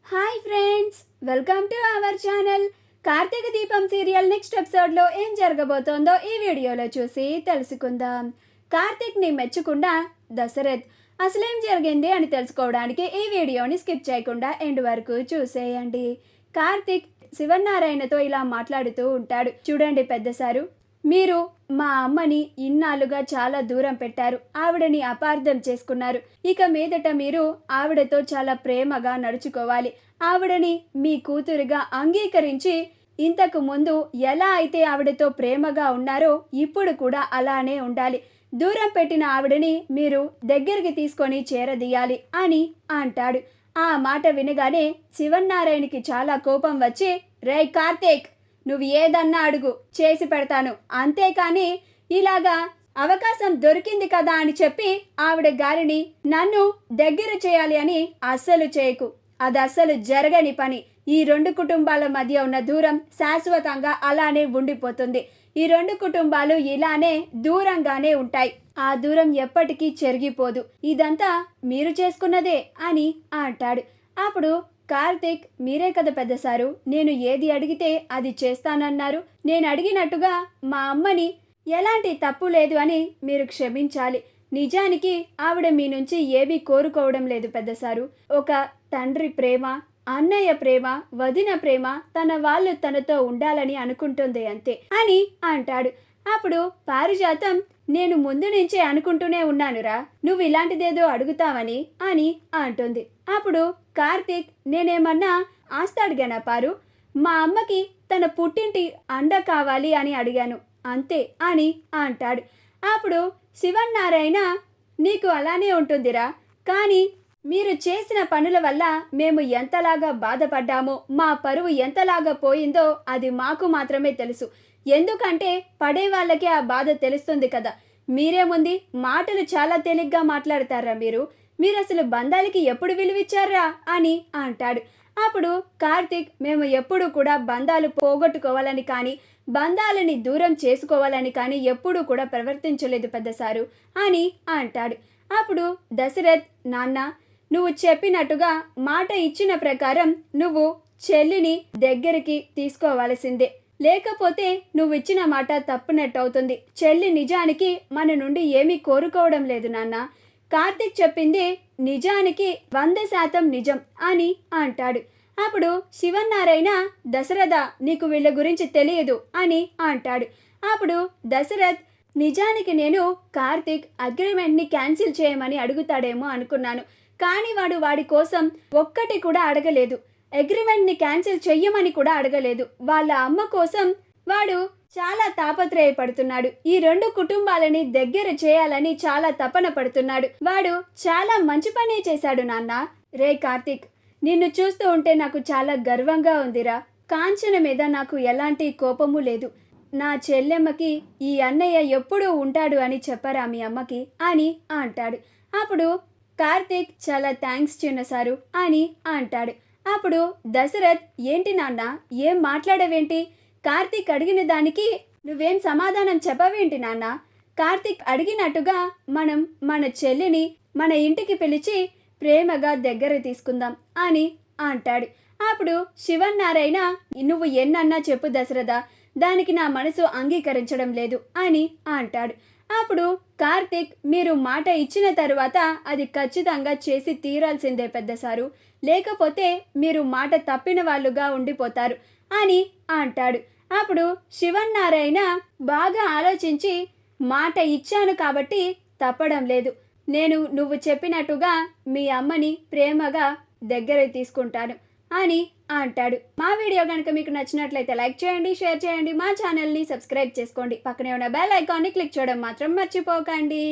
Hi friends, welcome to our channel. Karthika Deepam serial next ఎపిసోడ్లో ఏం జరగబోతోందో ఈ వీడియోలో చూసి తెలుసుకుందాం. కార్తీక్ని మెచ్చకుండా దశరథ్ అసలేం జరిగింది అని తెలుసుకోవడానికి ఈ వీడియోని స్కిప్ చేయకుండా ఎండ్ వరకు చూసేయండి. కార్తీక్ శివనారాయణతో ఇలా మాట్లాడుతూ ఉంటాడు. చూడండి పెద్ద సారు, మీరు మా అమ్మని ఇన్నాళ్ళుగా చాలా దూరం పెట్టారు. ఆవిడని అపార్థం చేసుకున్నారు. ఇక మీదట మీరు ఆవిడతో చాలా ప్రేమగా నడుచుకోవాలి. ఆవిడని మీ కూతురుగా అంగీకరించి ఇంతకు ముందు ఎలా అయితే ఆవిడతో ప్రేమగా ఉన్నారో ఇప్పుడు కూడా అలానే ఉండాలి. దూరం పెట్టిన ఆవిడని మీరు దగ్గరికి తీసుకొని చేరదీయాలి అని అంటాడు. ఆ మాట వినగానే శివనారాయణకి చాలా కోపం వచ్చి, రే కార్తీక్, నువ్వు ఏదన్నా అడుగు, చేసి పెడతాను, అంతేకాని ఇలాగా అవకాశం దొరికింది కదా అని చెప్పి ఆవిడ గారిని నన్ను దగ్గర చేయాలి అని అస్సలు చేయకు. అది అస్సలు జరగని పని. ఈ రెండు కుటుంబాల మధ్య ఉన్న దూరం శాశ్వతంగా అలానే ఉండిపోతుంది. ఈ రెండు కుటుంబాలు ఇలానే దూరంగానే ఉంటాయి. ఆ దూరం ఎప్పటికీ చెరిగిపోదు. ఇదంతా మీరు చేసుకున్నదే అని అంటాడు. అప్పుడు కార్తీక్, మీరే కదా పెద్ద సారు, నేను ఏది అడిగితే అది చేస్తానన్నారు. నేను అడిగినట్టుగా మా అమ్మని ఎలాంటి తప్పు లేదు అని మీరు క్షమించాలి. నిజానికి ఆవిడ మీ నుంచి ఏమీ కోరుకోవడం లేదు పెద్ద సారు. ఒక తండ్రి ప్రేమ, అన్నయ్య ప్రేమ, వదిన ప్రేమ, తన వాళ్ళు తనతో ఉండాలని అనుకుంటుంది అంతే అని అంటాడు. అప్పుడు పారిజాతం, నేను ముందు నుంచే అనుకుంటూనే ఉన్నానురా, నువ్వు ఇలాంటిదేదో అడుగుతావని అని అంటుంది. అప్పుడు కార్తీక్, నేనేమన్నా ఆస్తి అడిగానా పారు? మా అమ్మకి తన పుట్టింటి అండ కావాలి అని అడిగాను అంతే అని అంటాడు. అప్పుడు శివనారాయణ, నీకు అలానే ఉంటుందిరా, కానీ మీరు చేసిన పనుల వల్ల మేము ఎంతలాగా బాధపడ్డామో, మా పరువు ఎంతలాగా పోయిందో అది మాకు మాత్రమే తెలుసు. ఎందుకంటే పడే వాళ్ళకే ఆ బాధ తెలుస్తుంది కదా. మీరేముంది, మాటలు చాలా తేలిగ్గా మాట్లాడతారా మీరు అసలు బంధాలకి ఎప్పుడు విలువిచ్చారా అని అంటాడు. అప్పుడు కార్తీక్, మేము ఎప్పుడు కూడా బంధాలు పోగొట్టుకోవాలని కానీ బంధాలని దూరం చేసుకోవాలని కానీ ఎప్పుడూ కూడా ప్రవర్తించలేదు పెద్ద సారు అని అంటాడు. అప్పుడు దశరథ్, నాన్న, నువ్వు చెప్పినట్టుగా మాట ఇచ్చిన ప్రకారం నువ్వు చెల్లిని దగ్గరికి తీసుకోవాల్సిందే. లేకపోతే నువ్వు ఇచ్చిన మాట తప్పునట్టు అవుతుంది. చెల్లి నిజానికి మన నుండి ఏమీ కోరుకోవడం లేదు నాన్న. కార్తీక్ చెప్పింది నిజానికి 100% నిజం అని అంటాడు. అప్పుడు శివనారాయణ, దశరథ, నీకు వీళ్ళ గురించి తెలియదు అని అంటాడు. అప్పుడు దశరథ్, నిజానికి నేను కార్తీక్ అగ్రిమెంట్ని క్యాన్సిల్ చేయమని అడుగుతాడేమో అనుకున్నాను. కానీ వాడి కోసం ఒక్కటి కూడా అడగలేదు. అగ్రిమెంట్ని క్యాన్సిల్ చెయ్యమని కూడా అడగలేదు. వాళ్ళ అమ్మ కోసం వాడు చాలా తాపత్రయపడుతున్నాడు. ఈ రెండు కుటుంబాలని దగ్గర చేయాలని చాలా తపన పడుతున్నాడు. వాడు చాలా మంచి పనే చేశాడు నాన్న. రే కార్తీక్, నిన్ను చూస్తూ ఉంటే నాకు చాలా గర్వంగా ఉందిరా. కాంచన మీద నాకు ఎలాంటి కోపము లేదు. నా చెల్లెమ్మకి ఈ అన్నయ్య ఎప్పుడూ ఉంటాడు అని చెప్పరా మీ అమ్మకి అని అంటాడు. అప్పుడు కార్తీక్, చాలా థ్యాంక్స్ చిన్న సారు అని అంటాడు. అప్పుడు దశరథ్, ఏంటి నాన్న, ఏం మాట్లాడవేంటి? కార్తీక్ అడిగిన దానికి నువ్వేం సమాధానం చెప్పవేంటి నాన్న? కార్తీక్ అడిగినట్టుగా మనం మన చెల్లిని మన ఇంటికి పిలిచి ప్రేమగా దగ్గర తీసుకుందాం అని అంటాడు. అప్పుడు శివనారాయణ, నువ్వు ఎన్నన్నా చెప్పు దశరథ, దానికి నా మనసు అంగీకరించడం లేదు అని అంటాడు. అప్పుడు కార్తీక్, మీరు మాట ఇచ్చిన తరువాత అది ఖచ్చితంగా చేసి తీరాల్సిందే పెద్ద సారు, లేకపోతే మీరు మాట తప్పిన వాళ్ళుగా ఉండిపోతారు అని అంటాడు. అప్పుడు శివనారాయణ బాగా ఆలోచించి, మాట ఇచ్చాను కాబట్టి తప్పడం లేదు. నువ్వు చెప్పినట్టుగా మీ అమ్మని ప్రేమగా దగ్గర తీసుకుంటాను అని అంటాడు. మా వీడియో కనుక మీకు నచ్చినట్లయితే లైక్ చేయండి, షేర్ చేయండి, మా ఛానల్ని సబ్స్క్రైబ్ చేసుకోండి. పక్కనే ఉన్న బెల్ ఐకాన్ని క్లిక్ చేయడం మాత్రం మర్చిపోకండి.